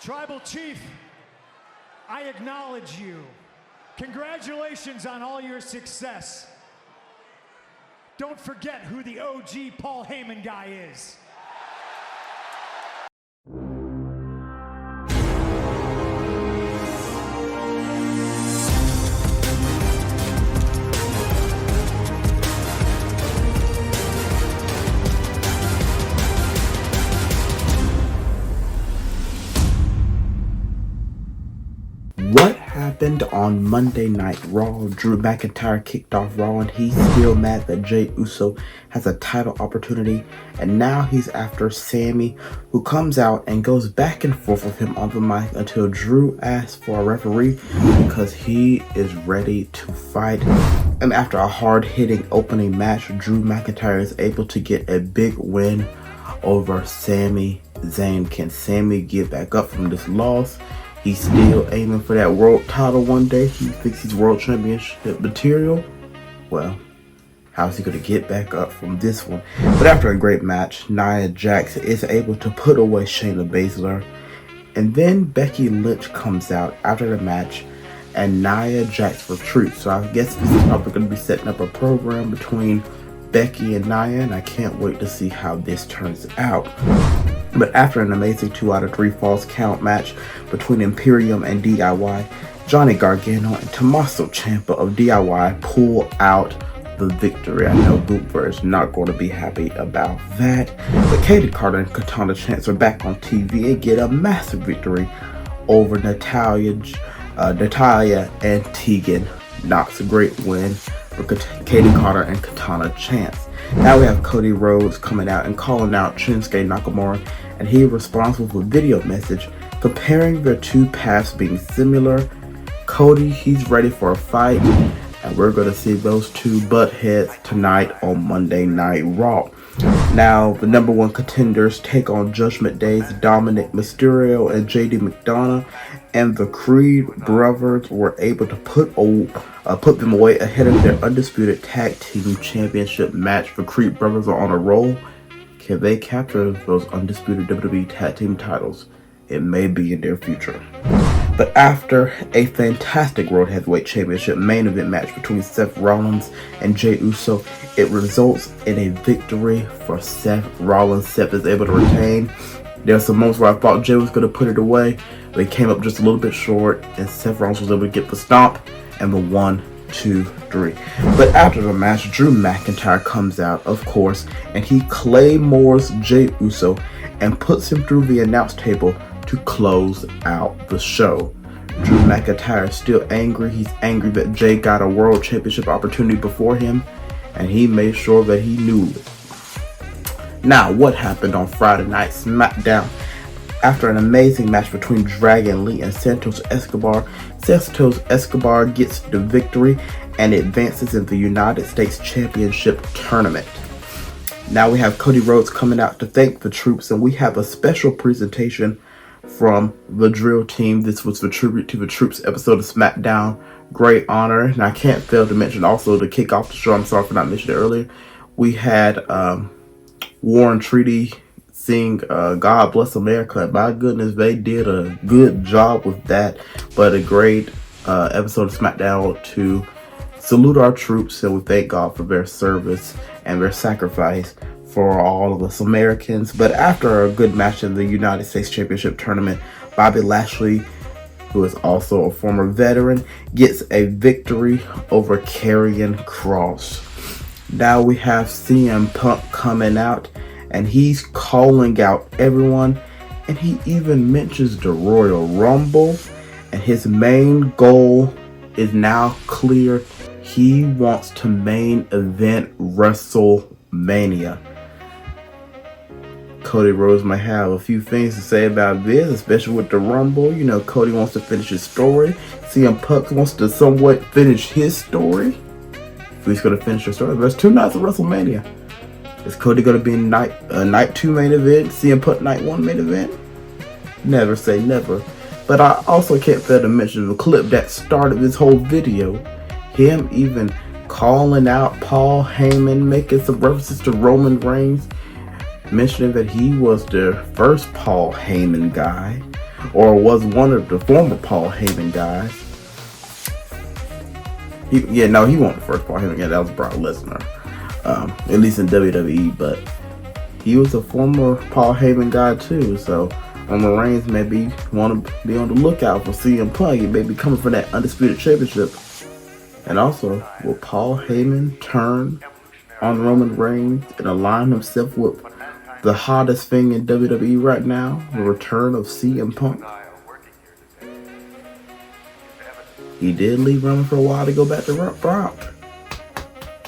Tribal Chief, I acknowledge you. Congratulations on all your success. Don't forget who the OG Paul Heyman guy is. What happened on Monday Night Raw? Drew McIntyre kicked off Raw and he's still mad that Jey Uso has a title opportunity, and now he's after Sami, who comes out and goes back and forth with him on the mic until Drew asks for a referee because he is ready to fight. And after a hard-hitting opening match, Drew McIntyre is able to get a big win over Sami Zayn. Can Sami get back up from this loss? He's still aiming for that world title one day. He thinks he's world championship material. Well, how's he going to get back up from this one? But after a great match, Nia Jax is able to put away Shayna Baszler. And then Becky Lynch comes out after the match and Nia Jax retreats. So I guess this is probably going to be setting up a program between Becky and Nia, and I can't wait to see how this turns out. But after an amazing 2 out of 3 falls count match between Imperium and DIY, Johnny Gargano and Tommaso Ciampa of DIY pull out the victory. I know Booper is not going to be happy about that. But Katie Carter and Katana Chance are back on TV and get a massive victory over Natalia and Tegan Knox. A great win for Katie Carter and Katana Chance. Now we have Cody Rhodes coming out and calling out Shinsuke Nakamura, and he responds with a video message comparing their two paths being similar. Cody, he's ready for a fight, and we're going to see those two butt heads tonight on Monday Night Raw. Now, the number one contenders take on Judgment Day's Dominic Mysterio and JD McDonough, and the Creed brothers were able to put them away ahead of their undisputed tag team championship match. The Creed brothers are on a roll. Can they capture those undisputed WWE tag team titles? It may be in their future. But after a fantastic World Heavyweight Championship main event match between Seth Rollins and Jey Uso, it results in a victory for Seth Rollins. Seth is able to retain. There are some moments where I thought Jey was going to put it away, but he came up just a little bit short, and Seth Rollins was able to get the stomp and the 1, 2, 3. But after the match, Drew McIntyre comes out, of course, and he claymores Jey Uso and puts him through the announce table to close out the show. Drew McIntyre is still angry. He's angry that Jey got a world championship opportunity before him, and he made sure that he knew it. Now, what happened on Friday Night Smackdown? After an amazing match between Dragon Lee and Santos Escobar, Santos Escobar gets the victory and advances in the United States Championship Tournament. Now we have Cody Rhodes coming out to thank the troops, and we have a special presentation from the Drill Team. This was the Tribute to the Troops episode of SmackDown. Great honor, and I can't fail to mention also to kick off the show, I'm sorry for not mentioning it earlier, we had Warren Treaty sing God Bless America. My goodness, they did a good job with that. But a great episode of SmackDown to salute our troops, and we thank God for their service and their sacrifice for all of us Americans. But after a good match in the United States Championship Tournament, Bobby Lashley, who is also a former veteran, gets a victory over Karrion Kross. Now we have CM Punk coming out, and he's calling out everyone, and he even mentions the Royal Rumble, and his main goal is now clear. He wants to main event WrestleMania. Cody Rhodes might have a few things to say about this, especially with the Rumble. You know, Cody wants to finish his story. CM Punk wants to somewhat finish his story. He's going to finish the story. There's 2 nights of WrestleMania. Is Cody going to be night 2 main event? CM Punk night 1 main event? Never say never. But I also can't fail to mention the clip that started this whole video. Him even calling out Paul Heyman, making some references to Roman Reigns, mentioning that he was the first Paul Heyman guy. or was one of the former Paul Heyman guys. He wasn't the first Paul Heyman guy. That was Brock Lesnar, at least in WWE. But he was a former Paul Heyman guy too. So Roman Reigns maybe want to be on the lookout for CM Punk. He may be coming for that undisputed championship. And also, will Paul Heyman turn on Roman Reigns and align himself with the hottest thing in WWE right now, the return of CM Punk? He did leave Roman for a while to go back to Brock.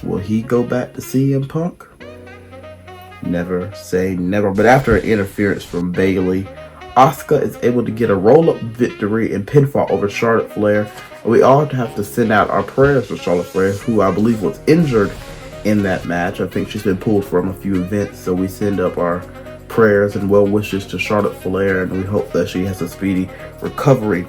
Will he go back to CM Punk? Never say never. But after an interference from Bayley, Asuka is able to get a roll-up victory and pinfall over Charlotte Flair. And we all have to send out our prayers for Charlotte Flair, who I believe was injured in that match. I think she's been pulled from a few events, so we send up our prayers and well wishes to Charlotte Flair, and we hope that she has a speedy recovery.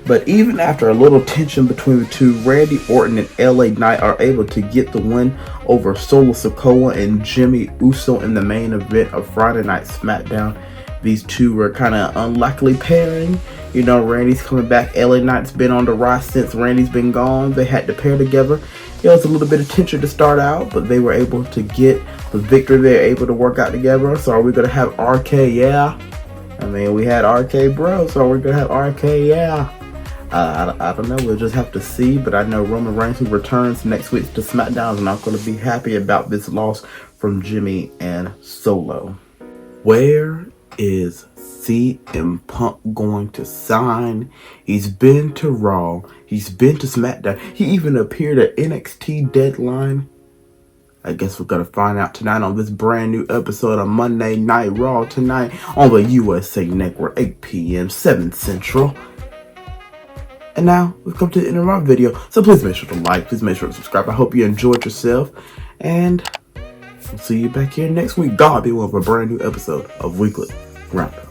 But even after a little tension between the two, Randy Orton and LA Knight are able to get the win over Solo Sikoa and Jimmy Uso in the main event of Friday Night SmackDown. These two were kind of unlikely pairing. You know, Randy's coming back. LA Knight's been on the rise since Randy's been gone. They had to pair together. It was a little bit of tension to start out, but they were able to get the victory. They were able to work out together. So are we going to have RK? Yeah. I mean, we had RK Bro, so we're going to have RK? Yeah. I don't know. We'll just have to see. But I know Roman Reigns, who returns next week to SmackDown, is not going to be happy about this loss from Jimmy and Solo. Where is CM Punk going to sign? He's been to Raw. He's been to SmackDown. He even appeared at NXT Deadline. I guess we're going to find out tonight on this brand new episode of Monday Night Raw, tonight on the USA Network, 8 p.m., 7 Central. And now, we've come to the end of our video, so please make sure to like, please make sure to subscribe. I hope you enjoyed yourself, and we'll see you back here next week. God be with a brand new episode of Weekly Roundup.